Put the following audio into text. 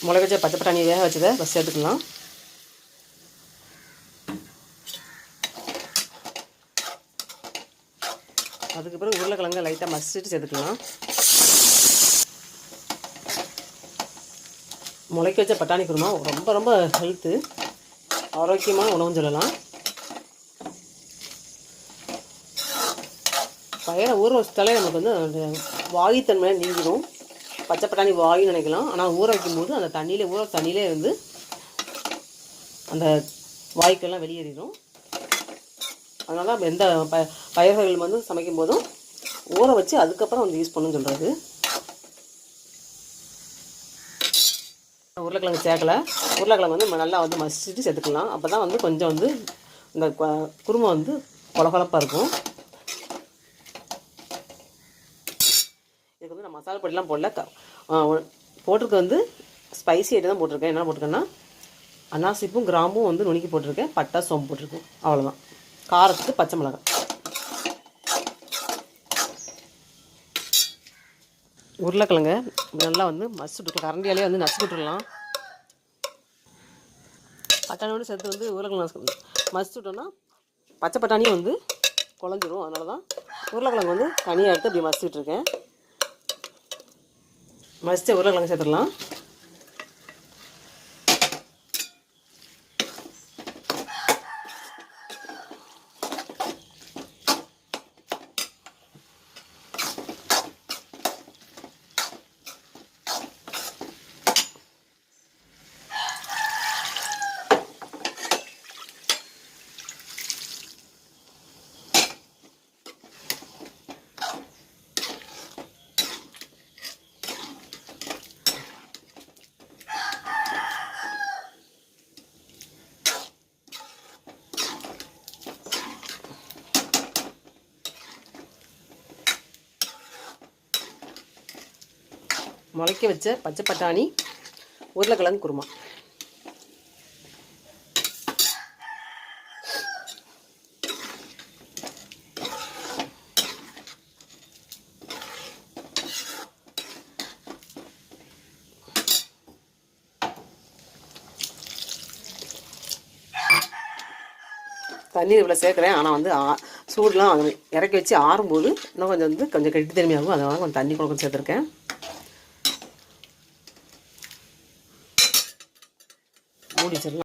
முளைக்க வச்ச பச்சை பட்டாணி வேக வச்சதை ஃபஸ்ட் சேர்த்துக்கலாம். அதுக்கு பிறகு உருளைக்கிழங்கு லைட்டாக மசிச்சுட்டு சேர்த்துக்கலாம். முளைக்க வச்ச பட்டாணி குருமா ரொம்ப ரொம்ப ஹெல்த்து, ஆரோக்கியமான உணவுன்னு சொல்லலாம். பயிரை ஊற வச்சாலே நமக்கு வந்து வாயுத்தன்மையாக நீங்கிடும். பச்சை பட்டாணி வாயுன்னு நினைக்கலாம், ஆனால் ஊற வைக்கும்போது அந்த தண்ணியிலே தண்ணியிலே வந்து அந்த வாய்க்கெல்லாம் வெளியேறிடும். அதனால தான் எந்த பயிர்கள் வந்து சமைக்கும் போதும் ஊற வச்சு அதுக்கப்புறம் வந்து யூஸ் பண்ணணும்னு சொல்கிறது. உருளைக்கிழங்கு சேர்க்கலை. உருளைக்கிழங்கு வந்து நல்லா வந்து மசிச்சுட்டு சேர்த்துக்கலாம். அப்போ தான் வந்து கொஞ்சம் வந்து இந்த குருமா வந்து கொலகொலப்பாக இருக்கும். இதுக்கு வந்து நான் மசாலா பொடிலாம் போடல. போட்டிருக்க வந்து ஸ்பைசி ஐட்டம் தான் போட்டிருக்கேன். என்ன போட்டிருக்கேன்னா அன்னாசிப்பும் கிராம்பும் வந்து நுணுக்கி போட்டிருக்கேன், பட்டை சோம்பு போட்டிருக்கேன், அவ்வளோதான். காரத்துக்கு பச்சை மிளகாய். உருளைக்கிழங்க நல்லா வந்து மசிச்சு விட்டுக்கலாம், கரண்டியாலே வந்து நசுக்கி விட்டுடலாம். பட்டாணியோடு சேர்த்து வந்து உருளைக்கிழங்கு மசிச்சு விட்டோன்னா பச்சை பட்டாணியும் வந்து குழஞ்சிரும். அதனால தான் உருளைக்கிழங்கு வந்து தனியாக எடுத்து அப்படி மசிச்சுட்ருக்கேன். மசித்த உருளைக்கிழங்கு சேர்த்துடலாம். முளைக்க வச்ச பச்சை பட்டாணி உருளைக்கிழங்கு குருமா. தண்ணி இவ்வளோ சேர்க்குறேன், ஆனால் வந்து சூடுலாம் இறக்கி வச்சு ஆறும்போது இன்னும் கொஞ்சம் வந்து கொஞ்சம் கெட்டி தன்மையாகும். அதனால கொஞ்சம் தண்ணி கொஞ்சம் சேர்த்துருக்கேன். மூடி வச்சிடலாம்.